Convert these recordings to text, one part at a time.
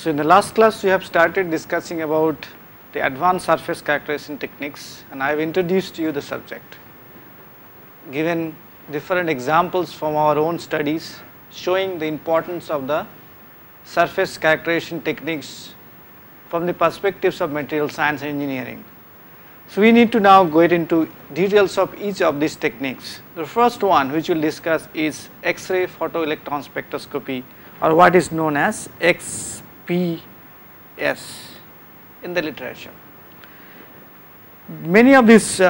So in the last class we have started discussing about the advanced surface characterization techniques, and I have introduced to you the subject, given different examples from our own studies showing the importance of the surface characterization techniques from the perspectives of material science and engineering. So we need to now go into details of each of these techniques. The first one which we will discuss is X-ray photoelectron spectroscopy, or what is known as XPS in the literature. Many of these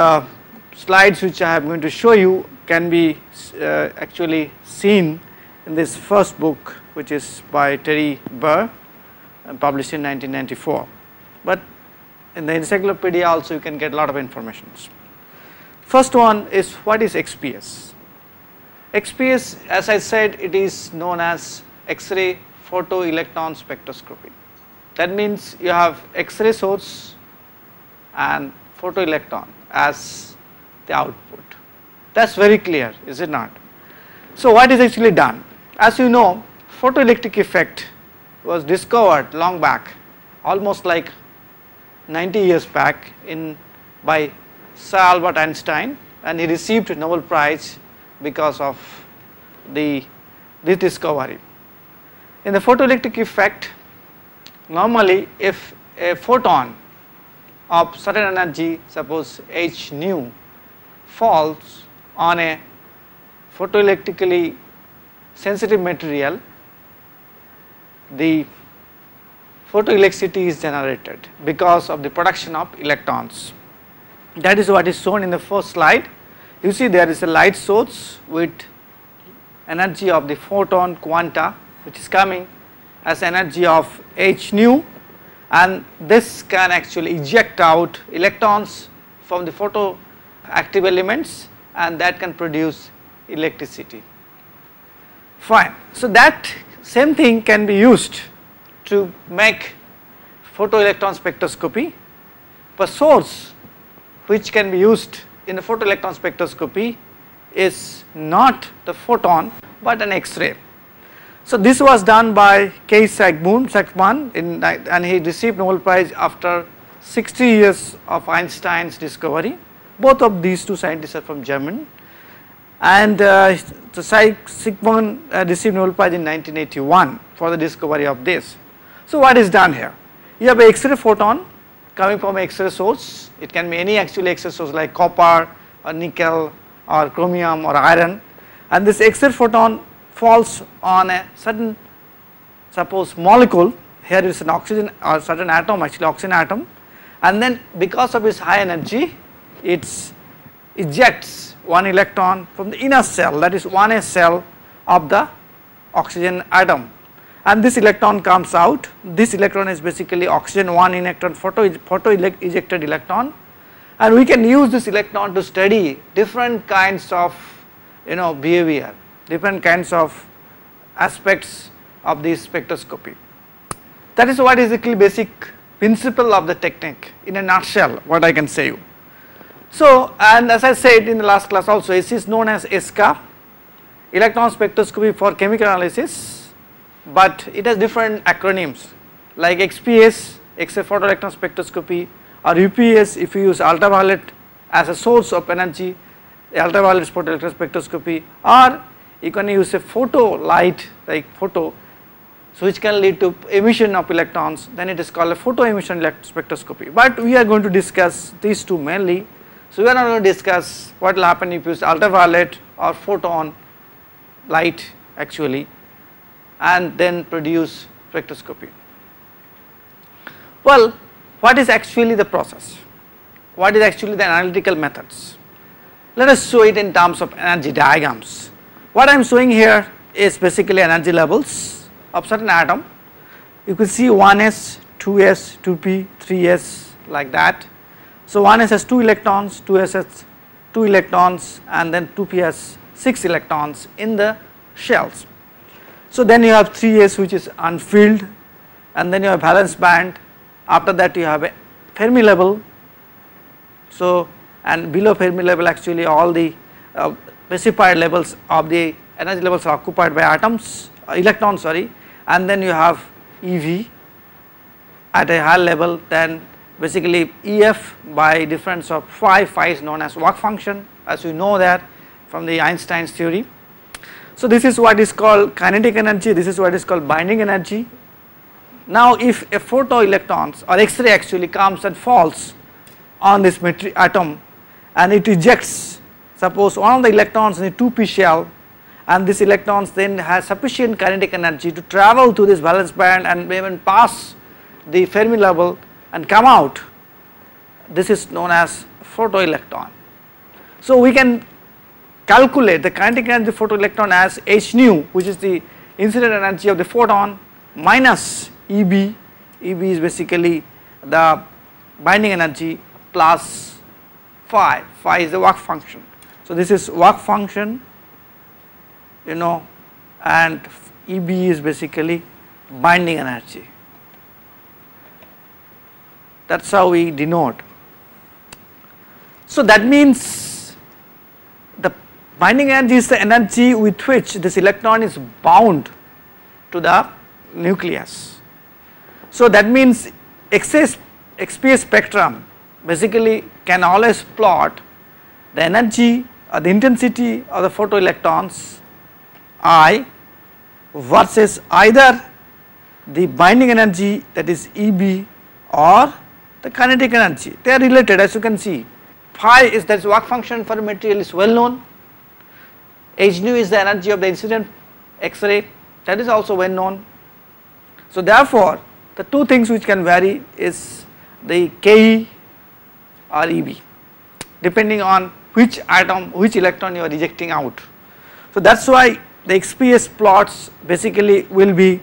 slides which I am going to show you can be actually seen in this first book, which is by Terry Burr and published in 1994, but in the encyclopedia also you can get a lot of information. First one is, what is XPS? XPS, as I said, it is known as X-ray photoelectron spectroscopy. That means you have X-ray source and photoelectron as the output. That's very clear, is it not? So what is actually done? As you know, photoelectric effect was discovered long back, almost like 90 years back by Sir Albert Einstein, and he received a Nobel Prize because of this discovery. In the photoelectric effect, normally if a photon of certain energy, suppose h nu, falls on a photoelectrically sensitive material, the photoelectricity is generated because of the production of electrons. That is what is shown in the first slide. You see there is a light source with energy of the photon quanta, which is coming as energy of h nu, and this can actually eject out electrons from the photoactive elements, and that can produce electricity. Fine. So that same thing can be used to make photoelectron spectroscopy. The source which can be used in the photoelectron spectroscopy is not the photon but an X-ray. So this was done by K. Sackman and he received Nobel Prize after 60 years of Einstein's discovery. Both of these two scientists are from Germany, and Sackman received Nobel Prize in 1981 for the discovery of this. So what is done here? You have an X-ray photon coming from an X-ray source. It can be any actually X-ray source like copper or nickel or chromium or iron, and this X-ray photon falls on a certain, suppose, molecule. Here is an oxygen or certain atom, actually oxygen atom, and then because of its high energy it ejects one electron from the inner cell, that is 1s cell of the oxygen atom, and this electron comes out. This electron is basically oxygen 1 electron, photo ejected electron, and we can use this electron to study different kinds of behavior, different kinds of aspects of this spectroscopy. That is what is the basic principle of the technique in a nutshell, what I can say you. So, and as I said in the last class also, this is known as ESCA, electron spectroscopy for chemical analysis, but it has different acronyms like XPS, X-ray photoelectron spectroscopy, or UPS if you use ultraviolet as a source of energy, ultraviolet photoelectron spectroscopy, or you can use a photo light like photo, so which can lead to emission of electrons, then it is called a photo emission spectroscopy. But we are going to discuss these two mainly. So we are not going to discuss what will happen if you use ultraviolet or photon light actually and then produce spectroscopy. Well, what is actually the process? What is actually the analytical methods? Let us show it in terms of energy diagrams. What I am showing here is basically energy levels of certain atom. You can see 1s, 2s, 2p, 3s like that. So 1s has 2 electrons, 2s has 2 electrons, and then 2p has 6 electrons in the shells. So then you have 3s which is unfilled, and then you have valence band. After that you have a Fermi level. So, and below Fermi level actually all the specified levels of the energy levels are occupied by atoms, electrons sorry, and then you have EV, at a higher level, then basically EF by difference of phi is known as work function, as you know that from the Einstein's theory. So this is what is called kinetic energy, this is what is called binding energy. Now if a photoelectrons or X-ray actually comes and falls on this atom and it ejects suppose one of the electrons in a 2p shell, and this electrons then has sufficient kinetic energy to travel through this valence band and even pass the Fermi level and come out, this is known as photoelectron. So we can calculate the kinetic energy of the photoelectron as h nu, which is the incident energy of the photon, minus EB, EB is basically the binding energy, plus phi is the work function. So this is work function, you know, and EB is basically binding energy. That is how we denote. So that means the binding energy is the energy with which this electron is bound to the nucleus. So that means XPS spectrum basically can always plot the energy or the intensity of the photoelectrons I versus either the binding energy, that is EB, or the kinetic energy. They are related, as you can see. Phi is that work function for a material is well known. H nu is the energy of the incident X-ray, that is also well known. So therefore the two things which can vary is the Ke or EB, depending on which atom, which electron you are ejecting out. So that is why the XPS plots basically will be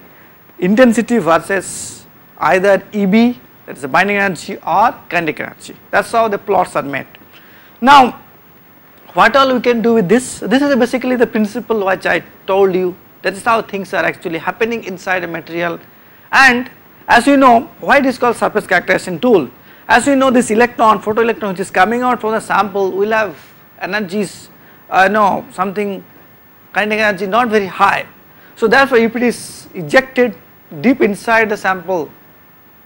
intensity versus either EB, that is the binding energy, or kinetic energy. That is how the plots are made. Now what all we can do with this? This is basically the principle which I told you, that is how things are actually happening inside a material. And as you know, why it is called surface characterization tool, as you know, this electron, photoelectron which is coming out from the sample will have energies, something kinetic energy not very high. So therefore if it is ejected deep inside the sample,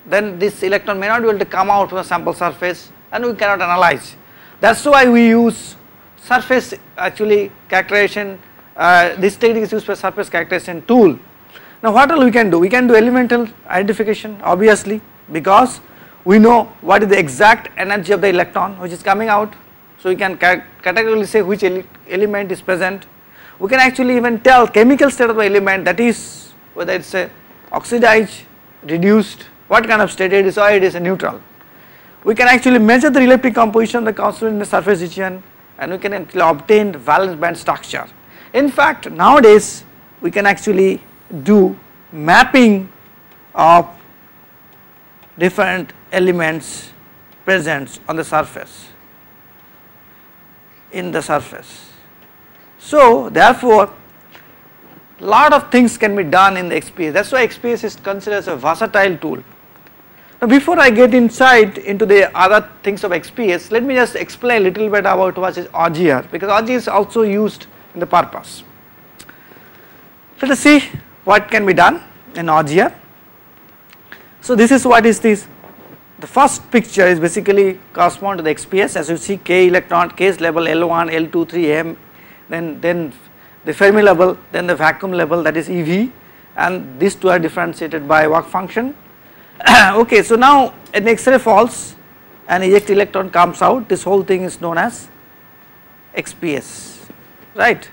then this electron may not be able to come out from the sample surface and we cannot analyze. That is why we use surface actually characterization, this technique is used for surface characterization tool. Now what all we can do? We can do elemental identification obviously, because we know what is the exact energy of the electron which is coming out. So we can categorically say which element is present. We can actually even tell chemical state of the element, that is whether it is a oxidized, reduced, what kind of state it is, or it is a neutral. We can actually measure the electric composition of the constituent in the surface region, and we can actually obtain valence band structure. In fact nowadays we can actually do mapping of different elements present on the surface, in the surface. So therefore lot of things can be done in the XPS, that is why XPS is considered as a versatile tool. Now before I get inside into the other things of XPS, let me just explain a little bit about what is Auger, because Auger is also used in the purpose. Let us see what can be done in Auger. So this is what is this. The first picture is basically correspond to the XPS, as you see K electron, K's level L1, L2, 3m, then the Fermi level, then the vacuum level, that is EV, and these two are differentiated by work function. Okay, so now an X-ray falls and eject electron comes out, this whole thing is known as XPS, right.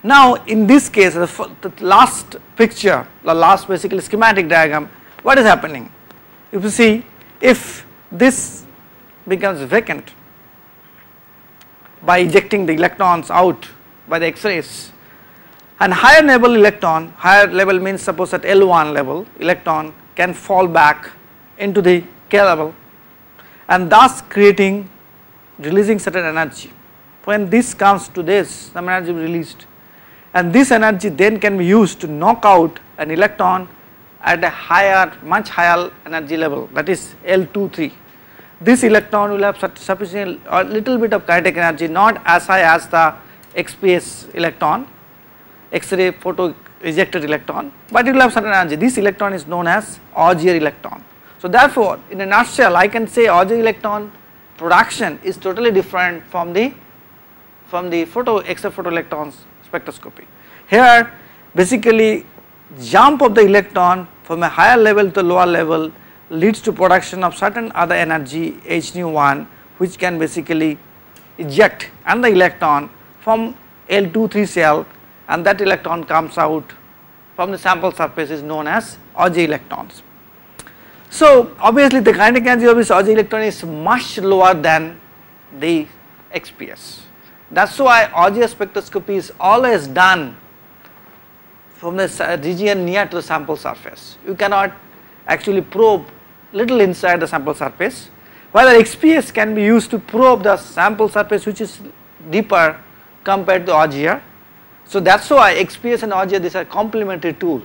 Now in this case the last picture, the last basically schematic diagram, what is happening? If you see, if this becomes vacant by ejecting the electrons out by the X-rays, and higher level electron, higher level means suppose at L1 level electron can fall back into the K level and thus releasing certain energy. When this comes to this, some energy is released, and this energy then can be used to knock out an electron at a higher, much higher energy level, that is L2, 3. This electron will have sufficient or little bit of kinetic energy, not as high as the XPS electron, X-ray photo ejected electron, but it will have certain energy. This electron is known as Auger electron. So therefore, in a nutshell, I can say Auger electron production is totally different from the X-ray photoelectrons spectroscopy. Here basically jump of the electron from a higher level to lower level leads to production of certain other energy h nu 1, which can basically eject another electron from L23 cell, and that electron comes out from the sample surface is known as Auger electrons. So obviously the kinetic energy of this Auger electron is much lower than the XPS. That is why Auger spectroscopy is always done from the region near to the sample surface. You cannot actually probe little inside the sample surface, while the XPS can be used to probe the sample surface which is deeper compared to Auger. So that is why XPS and Auger, these are complementary tool,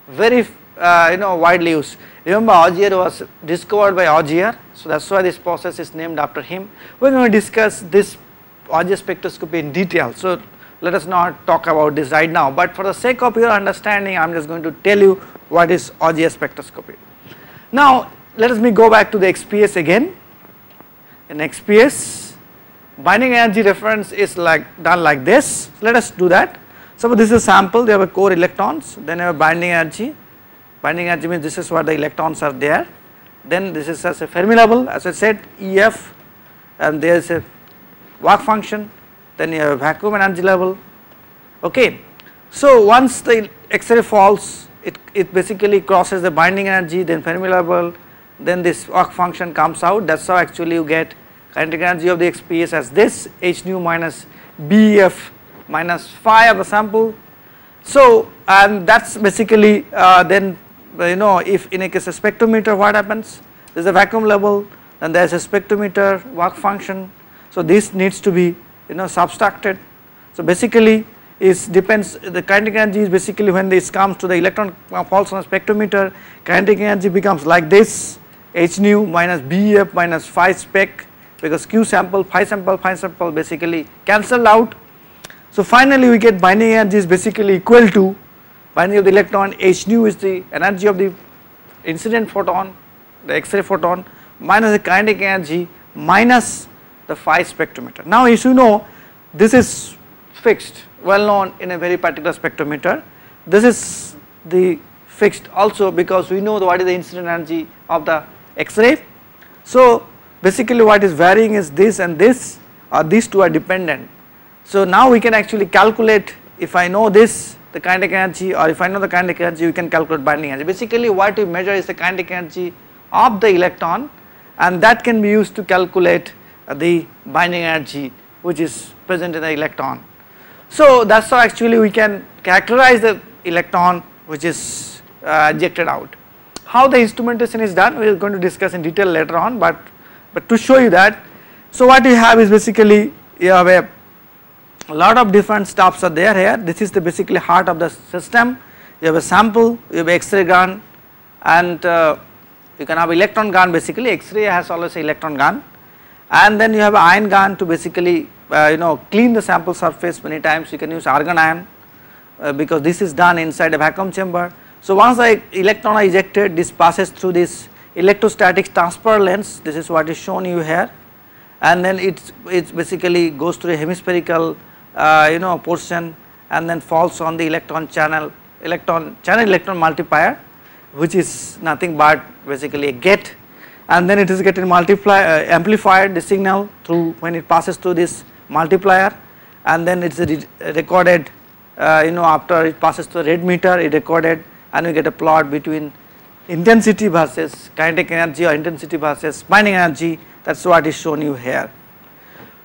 very widely used. Remember, Auger was discovered by Auger, so that is why this process is named after him. We are going to discuss this Auger spectroscopy in detail, so let us not talk about this right now, but for the sake of your understanding I am just going to tell you what is Auger spectroscopy. Now let us go back to the XPS again. In XPS, binding energy reference is done like this. Let us do that. Suppose this is a sample, they have a core electrons, then you have binding energy. Binding energy means this is what the electrons are there. Then this is as a Fermi level, as I said, EF, and there is a work function. Then you have a vacuum energy level. Okay. So once the X-ray falls, it basically crosses the binding energy, then Fermi level, then this work function comes out. That is how actually you get kinetic energy of the XPS as this h nu minus BF minus phi of the sample. So and that is basically then if in a case a spectrometer, what happens? There is a vacuum level, then there is a spectrometer work function. So this needs to be subtracted. So basically it depends, the kinetic energy is basically when this comes to the electron falls on a spectrometer, kinetic energy becomes like this h nu minus BF minus phi spec, because Q sample, phi sample basically cancelled out. So finally we get binding energy is basically equal to binding of the electron, h nu is the energy of the incident photon, the X-ray photon, minus the kinetic energy minus the phi spectrometer. Now as you know, this is fixed, well known in a very particular spectrometer. This is the fixed also because we know what is the incident energy of the X-ray. So basically what is varying is this and this, or these two are dependent. So now we can actually calculate, if I know this, the kinetic energy, or if I know the kinetic energy, we can calculate binding energy. Basically what we measure is the kinetic energy of the electron, and that can be used to calculate the binding energy which is present in the electron. So that is how actually we can characterize the electron which is ejected out. How the instrumentation is done we are going to discuss in detail later on, but to show you that, so what you have is basically you have a lot of different stops are there here. This is the basically heart of the system. You have a sample, you have X-ray gun, and you can have electron gun. Basically X-ray has always an electron gun, and then you have an ion gun to basically clean the sample surface. Many times you can use argon ion because this is done inside a vacuum chamber. So once the electron are ejected, this passes through this electrostatic transfer lens. This is what is shown you here, and then it basically goes through a hemispherical portion and then falls on the electron multiplier, which is nothing but basically a gate, and then it is getting amplified the signal through when it passes through this multiplier, and then it is recorded after it passes through the red meter, it recorded, and we get a plot between intensity versus kinetic energy or intensity versus binding energy. That is what is shown you here.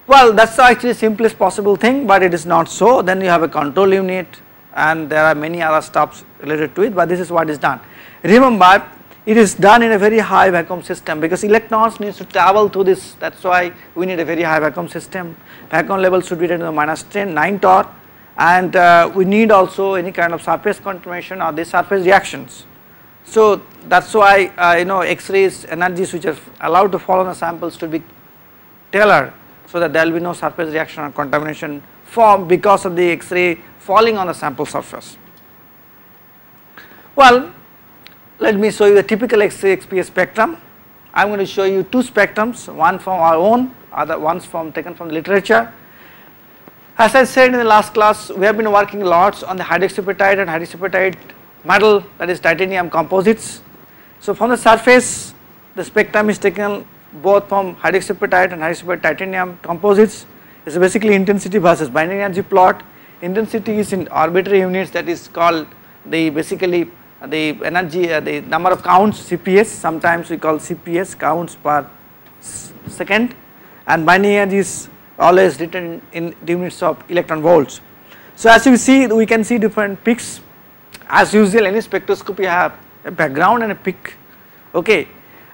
Well, that is actually simplest possible thing, but it is not so. Then you have a control unit, and there are many other stuffs related to it, but this is what is done. Remember, it is done in a very high vacuum system because electrons needs to travel through this. That is why we need a very high vacuum system. Vacuum level should be 10 to the minus 10, 9 torr, and we need also any kind of surface contamination or the surface reactions. So that is why X-rays energies which are allowed to fall on the samples should be tailored, so that there will be no surface reaction or contamination formed because of the X-ray falling on the sample surface. Well, let me show you a typical X-ray XPS spectrum. I am going to show you two spectrums, one from our own, other ones taken from the literature. As I said in the last class, we have been working lots on the hydroxyapatite and hydroxyapatite metal, that is titanium composites. So from the surface, the spectrum is taken both from hydroxyapatite and hydroxyapatite titanium composites. It's basically intensity versus binding energy plot. Intensity is in arbitrary units, that is called the basically the energy, the number of counts, CPS, sometimes we call CPS, counts per second, and binding energy is always written in units of electron volts. So as you see, we can see different peaks. As usual, any spectroscopy have a background and a peak, okay,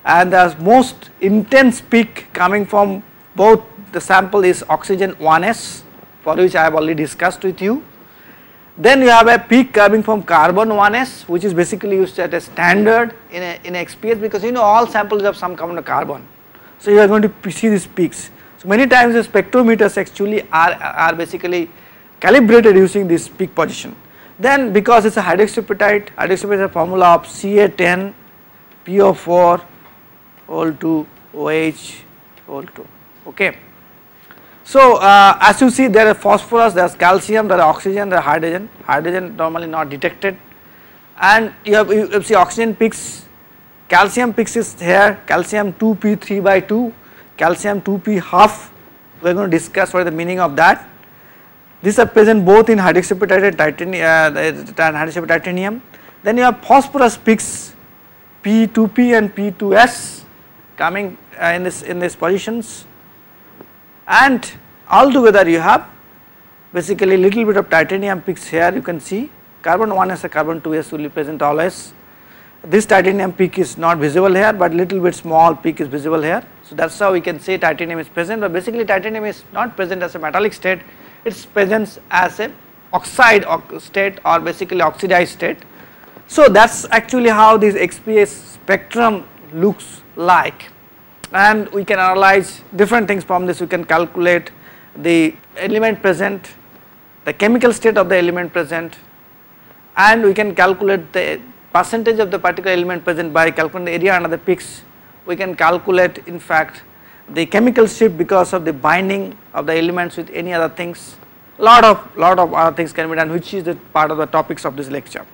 and the most intense peak coming from both the sample is oxygen 1s, for which I have already discussed with you. Then you have a peak coming from carbon 1s, which is basically used as a standard in XPS, because you know all samples have some kind of carbon. So you are going to see these peaks. So many times the spectrometers actually are basically calibrated using this peak position. Then because it's a hydroxyapatite formula of Ca10 PO4 whole 2 OH whole 2, okay. So as you see, there are phosphorus, there is calcium, there are oxygen, there are hydrogen normally not detected, and you see oxygen peaks, calcium peaks is here, calcium 2p 3 by 2, calcium 2p half. We are going to discuss what is the meaning of that. These are present both in hydroxyapatite titanium. Then you have phosphorus peaks P2p and P2s coming in these positions, and altogether you have basically little bit of titanium peaks here. You can see carbon 1s and carbon 2s will be present always. This titanium peak is not visible here, but little bit small peak is visible here. So that's how we can say titanium is present, but basically titanium is not present as a metallic state, it is present as a oxide state or basically oxidized state. So that's actually how this XPS spectrum looks like, and we can analyze different things from this. We can calculate the element present, the chemical state of the element present, and we can calculate the percentage of the particular element present by calculating the area under the peaks. We can calculate in fact the chemical shift because of the binding of the elements with any other things. Lot of other things can be done, which is the part of the topics of this lecture.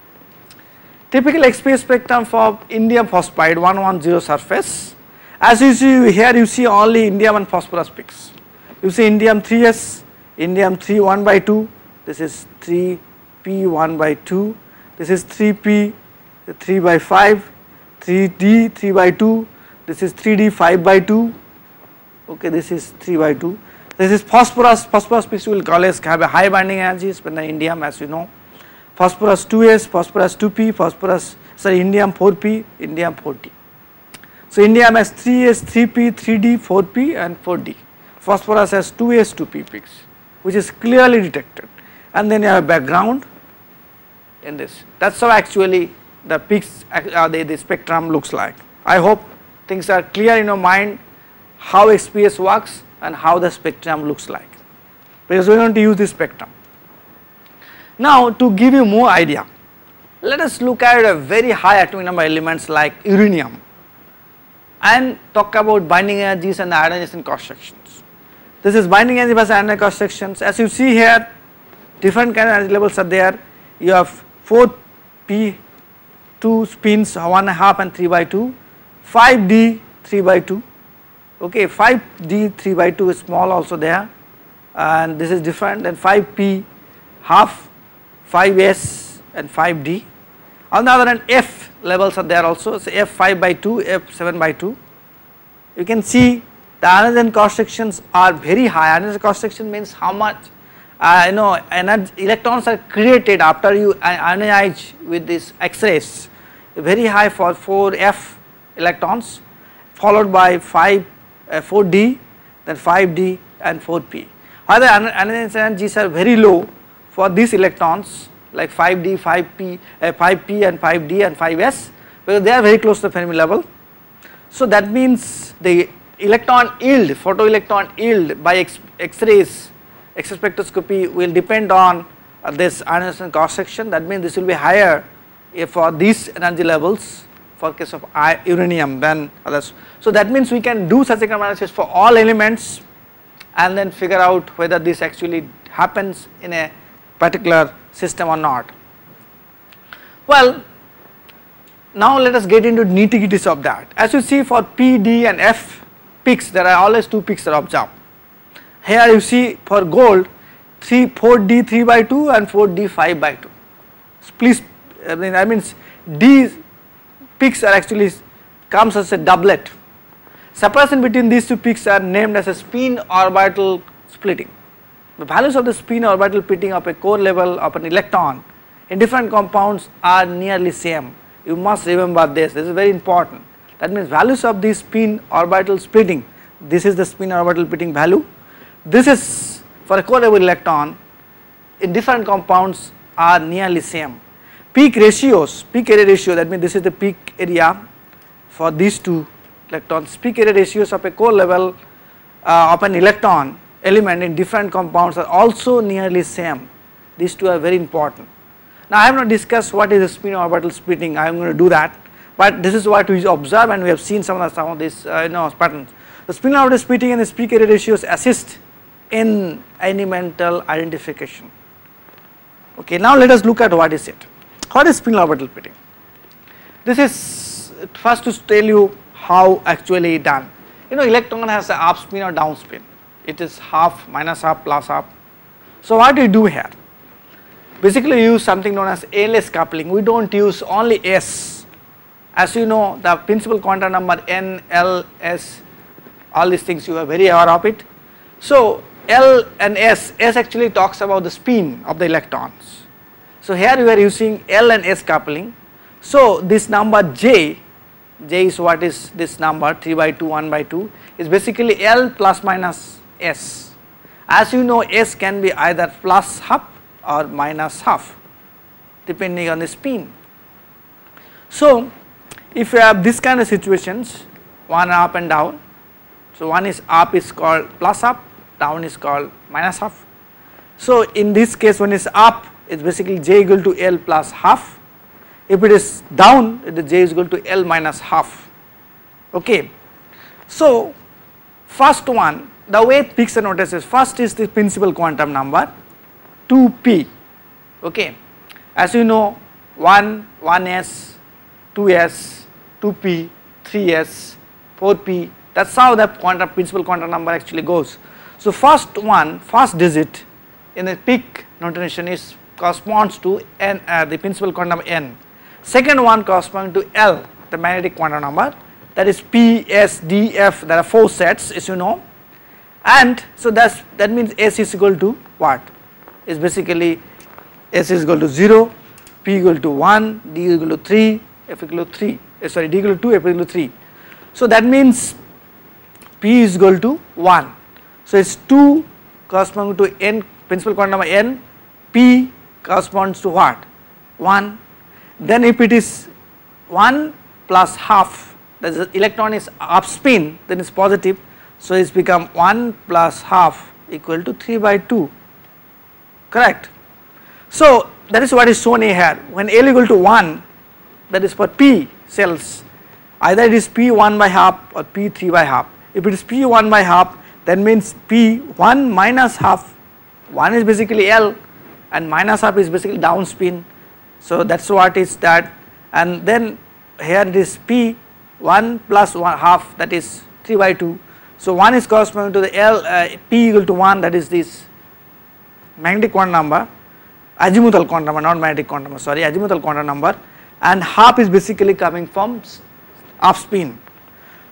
Typical XPS spectrum for indium phosphide 110 surface. As you see here, you see only indium and phosphorus peaks. You see indium 3s, indium 3 1 by 2, this is 3p 1 by 2, this is 3p 3 by 5, 3d 3 by 2, this is 3d 5 by 2, okay, this is 3 by 2. This is phosphorus peaks will always have a high binding energy than the indium, as you know. Phosphorus 2s, phosphorus 2p, indium 4p, indium 4d. So indium has 3s, 3p, 3d, 4p and 4d. Phosphorus has 2s, 2p peaks, which is clearly detected, and then you have a background in this. That's how actually the peaks, the spectrum looks like. I hope things are clear in your mind how XPS works and how the spectrum looks like, because we are going to use this spectrum. Now to give you more idea, let us look at a very high atomic number elements like uranium and talk about binding energies and the ionization cross sections. This is binding energy versus ionization cross sections. As you see here, different kind of energy levels are there. You have 4p 2 spins 1.5 and 3 by 2, 5d 3 by 2, okay, 5d 3 by 2 is small also there, and this is different, then 5p half, 5s and 5d. On the other hand, f levels are there also, so f 5 by 2, f 7 by 2. You can see the ionization cross sections are very high. Ionization cross section means how much electrons are created after you ionize with these X-rays, very high for 4f electrons, followed by 4d, then 5d and 4p. Other ionization energies are very low for these electrons like 5d, 5p and 5d and 5s, because they are very close to the Fermi level. So that means the electron yield, photoelectron yield by X-rays, X-ray spectroscopy will depend on this ionization cross section. That means this will be higher for these energy levels for case of uranium than others. So that means we can do such a analysis for all elements and then figure out whether this actually happens in a particular system or not. Well, now let us get into nitty-gritties of that. As you see, for P, D and F peaks, there are always 2 peaks that are observed. Here you see for gold 4D 3 by 2 and 4D 5 by 2. Please, that means D peaks are actually comes as a doublet. Separation between these 2 peaks are named as a spin orbital splitting. The values of the spin orbital splitting of a core level of an electron in different compounds are nearly same. You must remember this is very important. That means values of the spin orbital splitting, this is the spin orbital splitting value, this is for a core level electron in different compounds are nearly same. Peak ratios, peak area ratio, that means this is the peak area for these 2 electrons, peak area ratios of a core level of an electron element in different compounds are also nearly same. These 2 are very important. Now I have not discussed what is the spin orbital splitting, I am going to do that, but this is what we observe and we have seen some of these patterns. The spin orbital splitting and the peak area ratios assist in elemental identification. Okay, now let us look at what is it. What is spin orbital splitting? This is first to tell you how actually done. Electron has a up spin or down spin. It is half, minus half, plus half. So what we do here? Basically use something known as ALS coupling. We don't use only S. As you know, the principal quantum number N, L, S, all these things you are very aware of it. So L and S actually talks about the spin of the electrons. So here we are using L and S coupling. So this number J is what is this number 3 by 2, 1 by 2 is basically L plus minus S. As you know, S can be either plus half or minus half depending on the spin. So if you have this kind of situations, one up and down, so one is up is called plus half, down is called minus half. So in this case when it is up, it is basically J equal to L plus half. If it is down, the J is equal to L minus half. Okay. So first one, the way peaks are noticed is first is the principal quantum number 2p. Okay. As you know, 1, 1s, 2s, 2p, 3s, 4p, that is how the principal quantum number actually goes. So first digit in the peak notation is corresponds to n, the principal quantum n. Second one corresponds to L, the magnetic quantum number, that is P, S, D, F. There are 4 sets as you know, and so that means S is equal to what? Is basically S is equal to 0, P equal to 1, D is equal to 3, F equal to 3. Sorry, D equal to 2, F equal to 3. So that means P is equal to 1. So it's 2 corresponding to n, principal quantum number n, P corresponds to what? 1. Then if it is 1 plus half, that is the electron is up spin, then it's positive, so it's become 1 plus half equal to 3 by 2, correct. So that is what is shown here. When L equal to 1, that is for P cells, either it is P 1 by half or P 3 by half. If it is P 1 by half, that means P 1 minus half, 1 is basically L and minus half is basically down spin. So that is what is that, and then here it is P 1 plus 1 half, that is 3 by 2. So 1 is corresponding to the L, P equal to 1, that is this magnetic quantum number, azimuthal quantum number, not magnetic quantum number, sorry, azimuthal quantum number, and half is basically coming from up spin.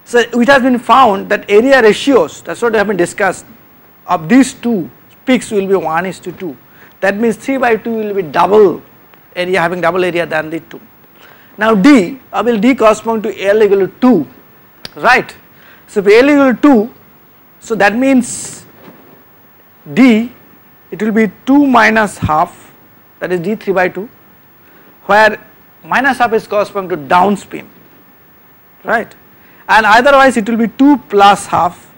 So it has been found that area ratios, that is what have been discussed, of these 2 peaks will be 1:2. That means 3 by 2 will be double area, having double area than the 2. Now D, will D correspond to L equal to 2, right. So if L equal to 2, so that means D, it will be 2 minus half, that is D 3 by 2, where minus half is corresponding to down spin, right, and otherwise it will be 2 plus half,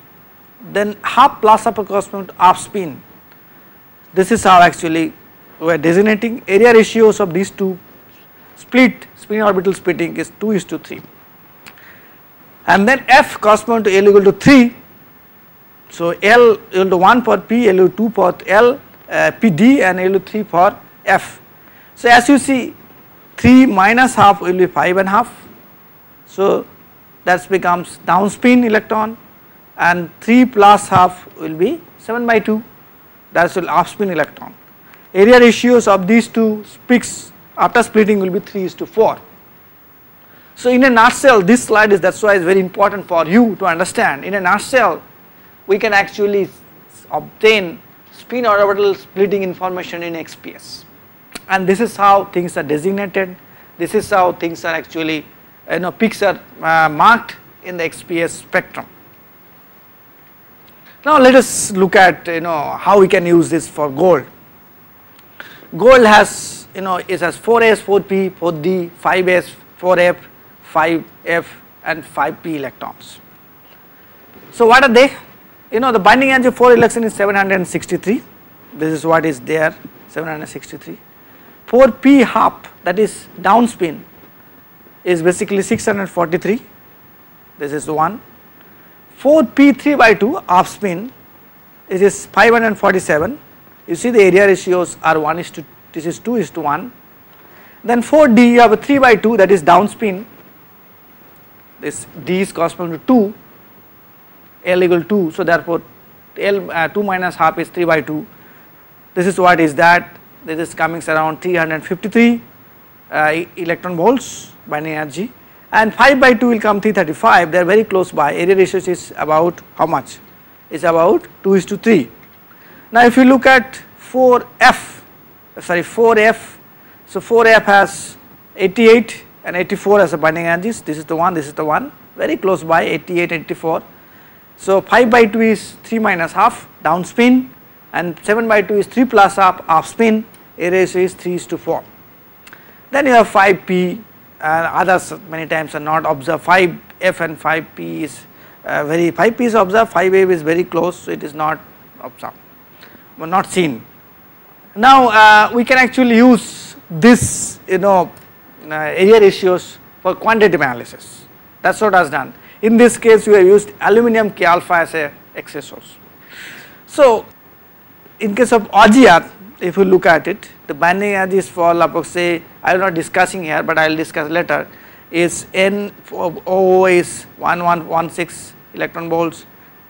then half plus half corresponding to up spin. This is how actually we are designating area ratios of these 2 spin orbital splitting is 2:3, and then F correspond to L equal to 3. So L equal to 1 for P, L equal to 2 for L, PD, and L equal to 3 for F. So as you see, 3 minus half will be 5.5, so that becomes downspin electron, and 3 plus half will be 7/2, that is upspin electron. Area ratios of these two peaks after splitting will be 3:4. So in a nutshell, this slide is, that's why it's very important for you to understand. In a nutshell, we can actually obtain spin orbital splitting information in XPS, and this is how things are designated, this is how things are actually, peaks are marked in the XPS spectrum. Now let us look at how we can use this for gold. Gold has it has 4s, 4p, 4d, 5s, 4f, 5f and 5p electrons. So what are they? The binding energy for electron is 763, this is what is there, 763. 4p half, that is downspin, is basically 643, this is 1. 4p 3/2 half spin, it is 547. You see the area ratios are 1:2, this is 2:1. Then 4d you have a 3/2, that is downspin, this d is corresponding to 2, L equal to 2, so therefore L 2 minus half is 3/2, this is what is that, this is coming around 353 electron volts binding energy, and 5/2 will come 335, they are very close by. Area ratio is about how much? It's about 2:3. Now if you look at 4f, so 4f has 88 and 84 as a binding energies, this is the one, very close by, 88, 84. So 5/2 is 3 minus half downspin, and 7/2 is 3 plus half upspin, area ratio is 3:4. Then you have 5p, others many times are not observed. 5f and 5p is 5p is observed, 5f is very close, so it is not observed, but not seen. Now we can actually use this area ratios for quantitative analysis, that is what was done. In this case we have used aluminum K alpha as a X-ray source. So in case of AGR, if you look at it, the binding energies for say, I am not discussing here but I will discuss later, is N0 is 1116 electron volts,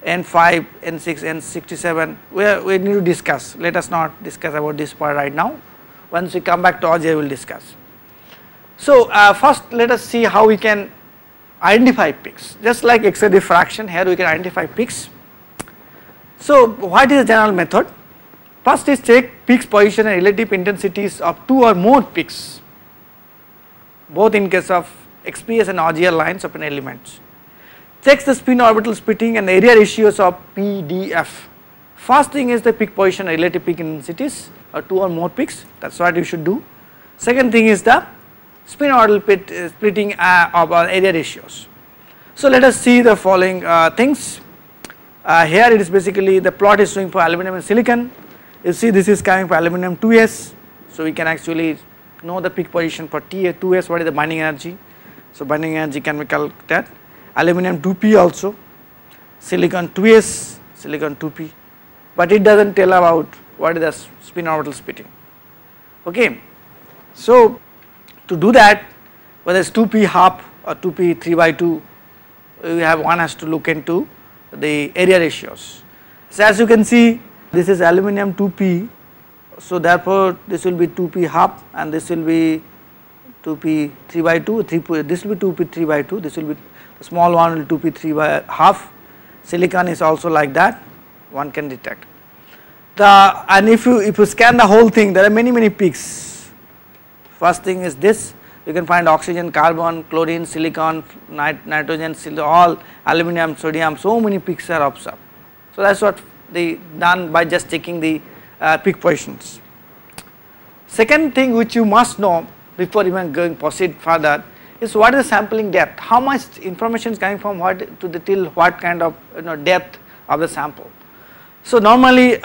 N5, N6, N67, we need to discuss, let us not discuss about this part right now, once we come back to AGR we will discuss. So first let us see how we can identify peaks, just like X-ray diffraction, here we can identify peaks. So what is the general method? First is check peaks position and relative intensities of 2 or more peaks, both in case of XPS and AGR lines of an element. Checks the spin orbital splitting and area ratios of PDF. First thing is the peak position and relative peak intensities or 2 or more peaks, that is what you should do. Second thing is the spin orbital splitting of our area ratios. So let us see the following things. Here it is basically the plot is showing for aluminum and silicon. You see this is coming for aluminum 2s, so we can actually know the peak position for Ta2s, what is the binding energy. So binding energy can be calculated. Aluminum 2p also, silicon 2s, silicon 2p, but it does not tell about what is the spin orbital splitting. Okay, so to do that, whether it's 2p half or 2p 3/2, one has to look into the area ratios. So as you can see, this is aluminum 2p, so therefore this will be 2p half and this will be 2p 3/2, this will be 2p 3/2, this will be the small one will 2p 3/2. Silicon is also like that, one can detect. And if you scan the whole thing, there are many peaks. First thing is this, you can find oxygen, carbon, chlorine, silicon, nitrogen, all aluminum, sodium, so many peaks are observed. So that is what they done by just checking the peak positions. Second thing which you must know before even proceed further is what is the sampling depth, how much information is coming from what to the till what kind of depth of the sample. So normally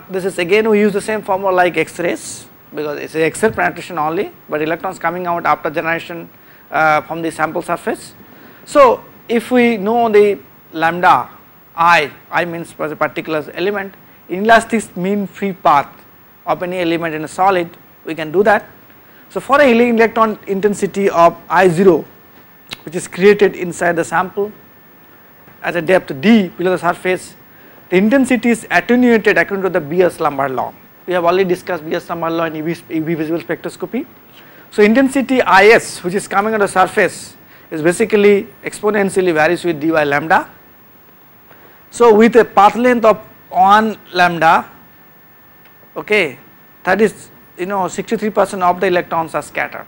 this is again we use the same formula like X-rays, because it is axial penetration only, but electrons coming out after generation from the sample surface. So if we know the lambda I means for the particular element, inelastic mean free path of any element in a solid, we can do that. So for a electron intensity of I0 which is created inside the sample at a depth d below the surface, the intensity is attenuated according to the Beer-Lambert law. We have already discussed Beer-Lambert law in UV visible spectroscopy. So intensity Is which is coming on the surface is basically exponentially varies with d by lambda. So with a path length of 1 lambda, okay, that is 63% of the electrons are scattered.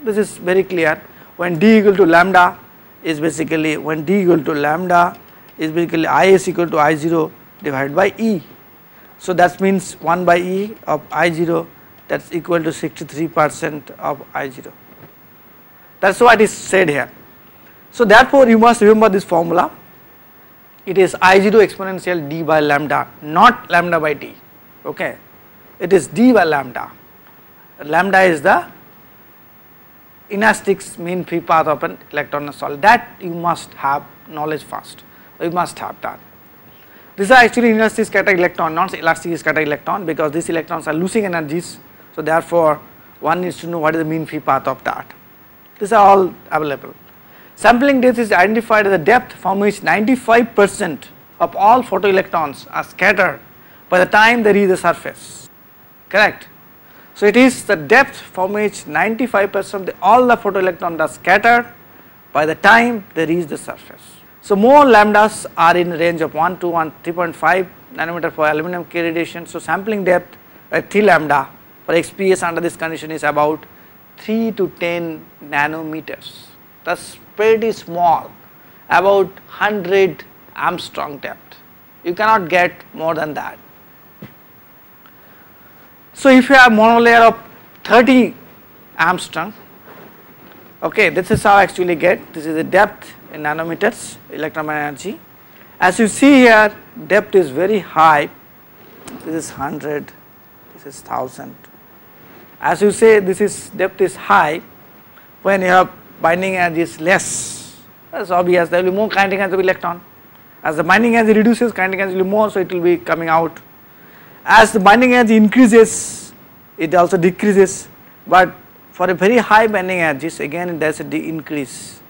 This is very clear. When d equal to lambda is basically Is equal to I0 divided by E. So that means 1 by E of I0, that is equal to 63% of I0. That is what is said here. So therefore you must remember this formula. It is I0 exponential d by lambda, not lambda by d, okay. It is d by lambda. Lambda is the inelastic mean free path of an electron in a solid. That you must have knowledge first. You must have that. These are actually inelastic scattered electron, not elastic scattered electron, because these electrons are losing energies. So therefore one needs to know what is the mean free path of that. These are all available. Sampling depth is identified as the depth from which 95% of all photoelectrons are scattered by the time they reach the surface, correct. So it is the depth from which 95% of all the photoelectrons are scattered by the time they reach the surface. So more lambdas are in range of 1 to 3.5 nanometer for aluminum K radiation. So sampling depth at 3 lambda for XPS under this condition is about 3 to 10 nanometers. That's pretty small, about 100 Armstrong depth. You cannot get more than that. So if you have monolayer of 30 Armstrong, okay, this is how I actually get, this is the depth in nanometers electromagnetic energy. As you see here, depth is very high, this is 100, this is 1000. As you say, this is depth is high, when you have binding energy is less, that's obvious, there will be more kinetic energy of electron. As the binding energy reduces, kinetic energy will be more, so it will be coming out. As the binding energy increases, it also decreases, but for a very high binding energies, again there is a increase.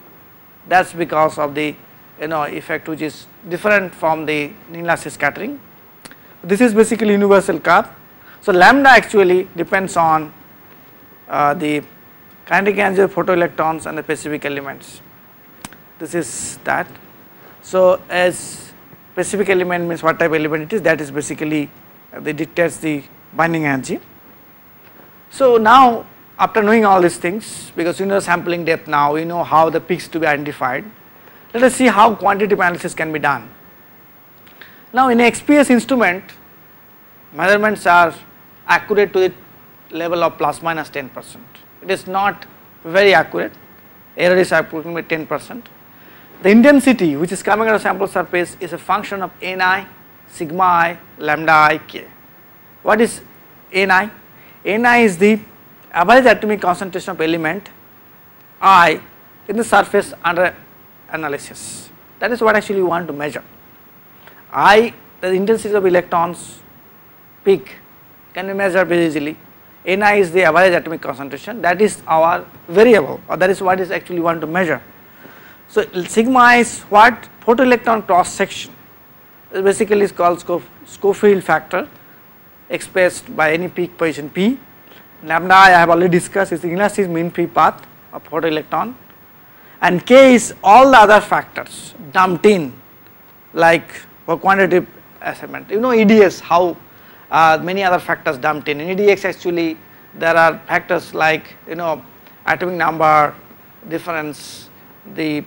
That is because of the effect which is different from the inelastic scattering. This is basically universal curve. So lambda actually depends on the kinetic energy of photoelectrons and the specific elements. This is that. So as specific element means what type of element it is, that is basically they dictates the binding energy. So now after knowing all these things, because you know sampling depth now, we know how the peaks to be identified, let us see how quantitative analysis can be done. Now in XPS instrument, measurements are accurate to the level of plus minus 10%. It is not very accurate, error is approximately 10%. The intensity which is coming out of sample surface is a function of Ni, sigma I, lambda I, k. What is Ni? Ni is the average atomic concentration of element I in the surface under analysis. That is what actually we want to measure. I, the intensity of electrons peak can be measured very easily. Ni is the average atomic concentration, that is our variable, or that is what is actually want to measure. So sigma I is what? Photoelectron cross section. It basically is called Schofield factor expressed by any peak position P. Lambda I have already discussed is the inelastic mean free path of photoelectron, and K is all the other factors dumped in, like for quantitative assessment. You know EDS, how many other factors dumped in. In EDX actually there are factors like atomic number, difference, the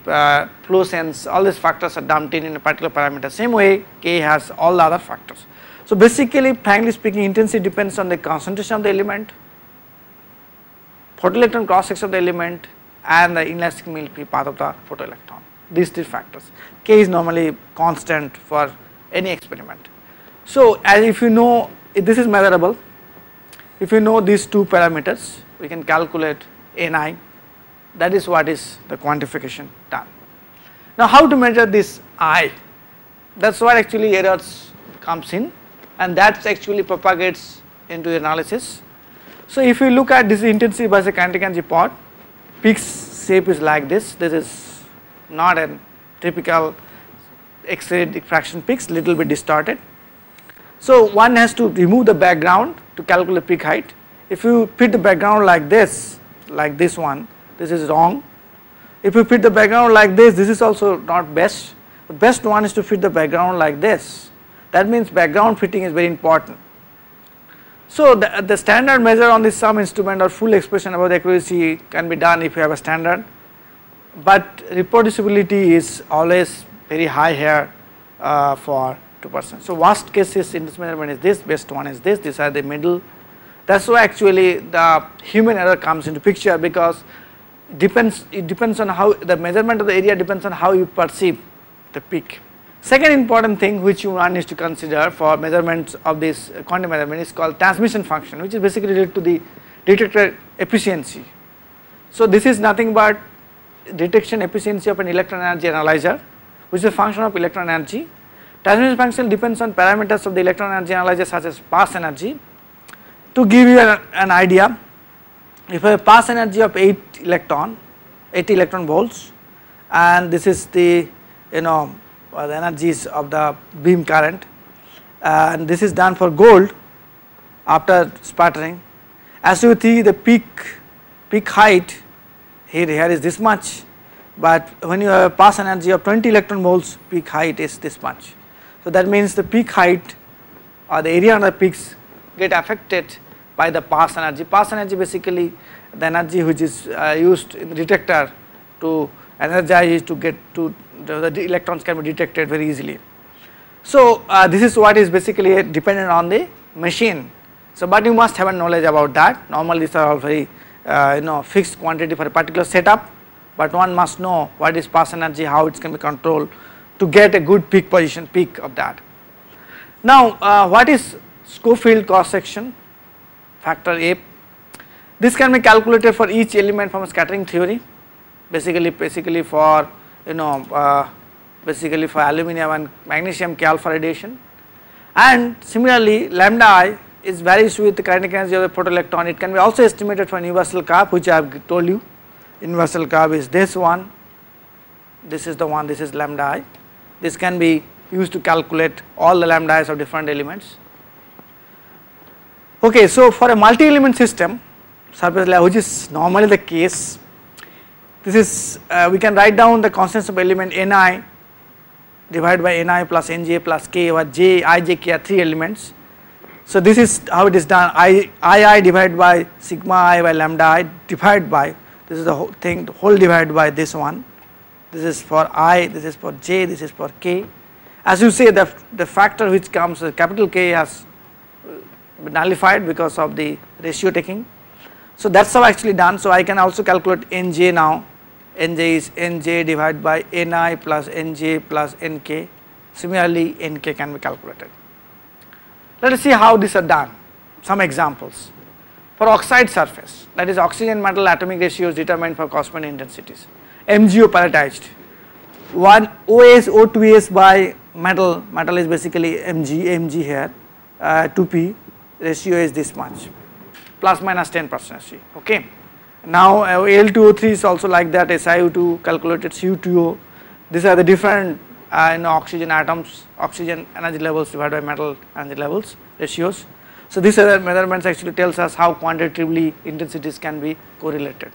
fluorescence, all these factors are dumped in a particular parameter. Same way K has all the other factors. So basically, frankly speaking, intensity depends on the concentration of the element, photoelectron cross section of the element, and the inelastic mean free path of the photoelectron. These three factors. K is normally constant for any experiment. So as if you know if this is measurable, if you know these two parameters, we can calculate Ni. That is what is the quantification done. Now how to measure this I? That is what actually errors comes in, and that actually propagates into the analysis. So if you look at this intensity by the kinetic energy pot, peak's shape is like this. This is not a typical X-ray diffraction peaks, little bit distorted. So one has to remove the background to calculate peak height. If you fit the background like this one, this is wrong. If you fit the background like this is also not best. The best one is to fit the background like this. That means background fitting is very important. So the standard measure on this sum instrument or full expression about the accuracy can be done if you have a standard, but reproducibility is always very high here for 2%. So worst cases in this measurement is this, best one is this, these are the middle. That is why actually the human error comes into picture, because it depends on how the measurement of the area depends on how you perceive the peak. Second important thing which one needs to consider for measurements of this quantum measurement is called transmission function, which is basically related to the detector efficiency. So this is nothing but detection efficiency of an electron energy analyzer, which is a function of electron energy. Transmission function depends on parameters of the electron energy analyzer such as pass energy. To give you an idea, if I have pass energy of 80 electron volts, and this is the the energies of the beam current, and this is done for gold after sputtering. As you see, the peak height here is this much, but when you have a pass energy of 20 electron volts, peak height is this much. So that means the peak height or the area under the peaks get affected by the pass energy. Pass energy basically the energy which is used in the detector to energize to get to the electrons can be detected very easily. So this is what is basically dependent on the machine. So but you must have a knowledge about that. Normally these are all very fixed quantity for a particular setup, but one must know what is pass energy, how it can be controlled to get a good peak position, peak of that. Now what is Schofield cross section factor A? This can be calculated for each element from a scattering theory, basically for basically for aluminum and magnesium K alpha radiation, and similarly lambda I is varies with the kinetic energy of the photoelectron. It can be also estimated for universal curve, which I have told you. Universal curve is this one, this is the one, this is lambda I. This can be used to calculate all the lambda i's of different elements. Okay, so for a multi-element system, surface layer, which is normally the case, this is we can write down the constants of element Ni divided by Ni plus Nj plus K, where J, I, J, K are 3 elements. So this is how it is done. I divided by sigma I by lambda I divided by, this is the whole thing, whole divided by this one. This is for I, this is for J, this is for K. As you say, the factor which comes, capital K has been nullified because of the ratio taking. So that is how actually done. So I can also calculate Nj now. Nj is Nj divided by Ni plus Nj plus Nk. Similarly Nk can be calculated. Let us see how these are done. Some examples. For oxide surface, that is oxygen metal atomic ratios determined for corresponding intensities. MgO pelletized. One OS O2s by metal is basically Mg here, 2p, ratio is this much, plus minus 10%. Okay. Now Al2O3 is also like that, SiO2 calculated, Cu2O. These are the different oxygen atoms, oxygen energy levels divided by metal energy levels, ratios. So these are the measurements actually tells us how quantitatively intensities can be correlated.